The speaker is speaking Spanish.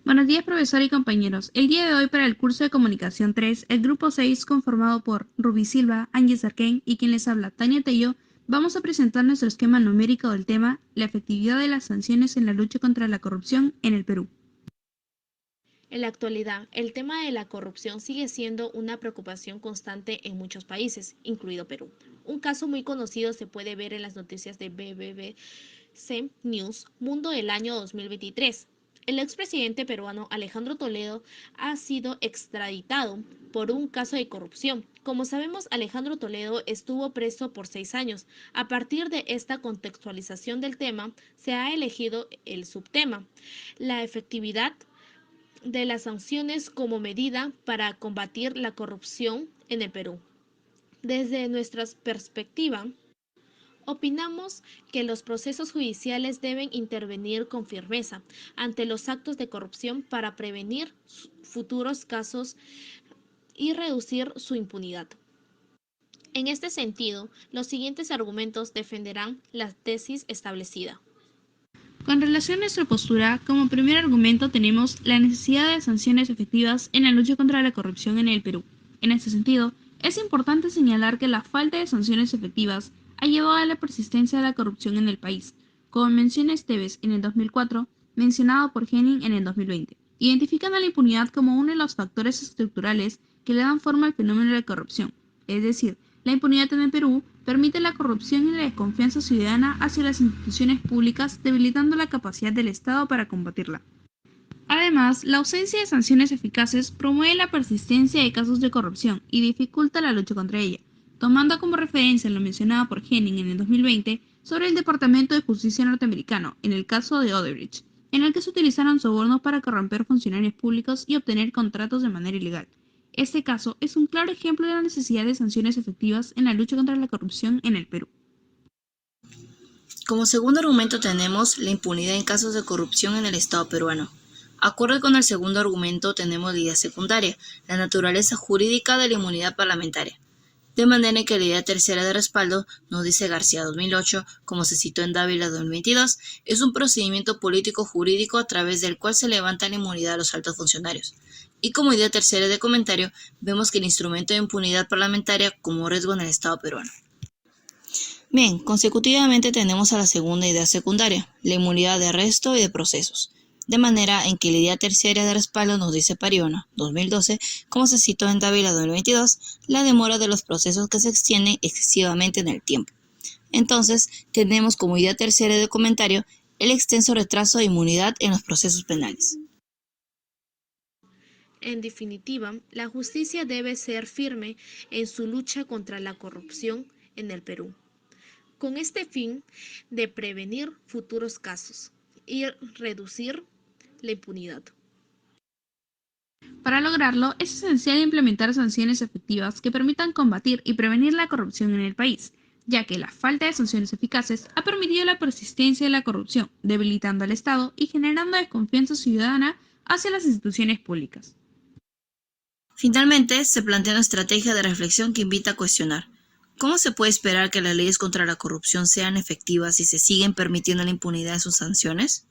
Buenos días, profesor y compañeros. El día de hoy para el curso de Comunicación 3, el grupo 6, conformado por Rubí Silva, Ángel Sarquén y quien les habla, Tania Tello, vamos a presentar nuestro esquema numérico del tema la efectividad de las sanciones en la lucha contra la corrupción en el Perú. En la actualidad, el tema de la corrupción sigue siendo una preocupación constante en muchos países, incluido Perú. Un caso muy conocido se puede ver en las noticias de BBC News Mundo del año 2023. El expresidente peruano Alejandro Toledo ha sido extraditado por un caso de corrupción. Como sabemos, Alejandro Toledo estuvo preso por 6 años. A partir de esta contextualización del tema, se ha elegido el subtema, la efectividad de las sanciones como medida para combatir la corrupción en el Perú. Desde nuestra perspectiva, opinamos que los procesos judiciales deben intervenir con firmeza ante los actos de corrupción para prevenir futuros casos y reducir su impunidad. En este sentido, los siguientes argumentos defenderán la tesis establecida. Con relación a nuestra postura, como primer argumento tenemos la necesidad de sanciones efectivas en la lucha contra la corrupción en el Perú. En este sentido, es importante señalar que la falta de sanciones efectivas ha llevado a la persistencia de la corrupción en el país, como menciona Esteves en el 2004, mencionado por Henning en el 2020. Identifican a la impunidad como uno de los factores estructurales que le dan forma al fenómeno de la corrupción, es decir, la impunidad en el Perú permite la corrupción y la desconfianza ciudadana hacia las instituciones públicas, debilitando la capacidad del Estado para combatirla. Además, la ausencia de sanciones eficaces promueve la persistencia de casos de corrupción y dificulta la lucha contra ella, tomando como referencia lo mencionado por Henning en el 2020 sobre el Departamento de Justicia norteamericano, en el caso de Odebrecht, en el que se utilizaron sobornos para corromper funcionarios públicos y obtener contratos de manera ilegal. Este caso es un claro ejemplo de la necesidad de sanciones efectivas en la lucha contra la corrupción en el Perú. Como segundo argumento tenemos la impunidad en casos de corrupción en el Estado peruano. Acorde con el segundo argumento tenemos la idea secundaria, la naturaleza jurídica de la inmunidad parlamentaria. De manera que la idea tercera de respaldo, nos dice García 2008, como se citó en Dávila 2022, es un procedimiento político jurídico a través del cual se levanta la inmunidad a los altos funcionarios. Y como idea tercera de comentario, vemos que el instrumento de impunidad parlamentaria como riesgo en el Estado peruano. Bien, consecutivamente tenemos a la segunda idea secundaria, la inmunidad de arresto y de procesos. De manera en que la idea terciaria de respaldo nos dice Pariona, 2012, como se citó en Dávila 2022, la demora de los procesos que se extienden excesivamente en el tiempo. Entonces, tenemos como idea terciaria de comentario el extenso retraso de inmunidad en los procesos penales. En definitiva, la justicia debe ser firme en su lucha contra la corrupción en el Perú, con este fin de prevenir futuros casos y reducir la impunidad. Para lograrlo, es esencial implementar sanciones efectivas que permitan combatir y prevenir la corrupción en el país, ya que la falta de sanciones eficaces ha permitido la persistencia de la corrupción, debilitando al Estado y generando desconfianza ciudadana hacia las instituciones públicas. Finalmente, se plantea una estrategia de reflexión que invita a cuestionar: ¿cómo se puede esperar que las leyes contra la corrupción sean efectivas si se siguen permitiendo la impunidad en sus sanciones?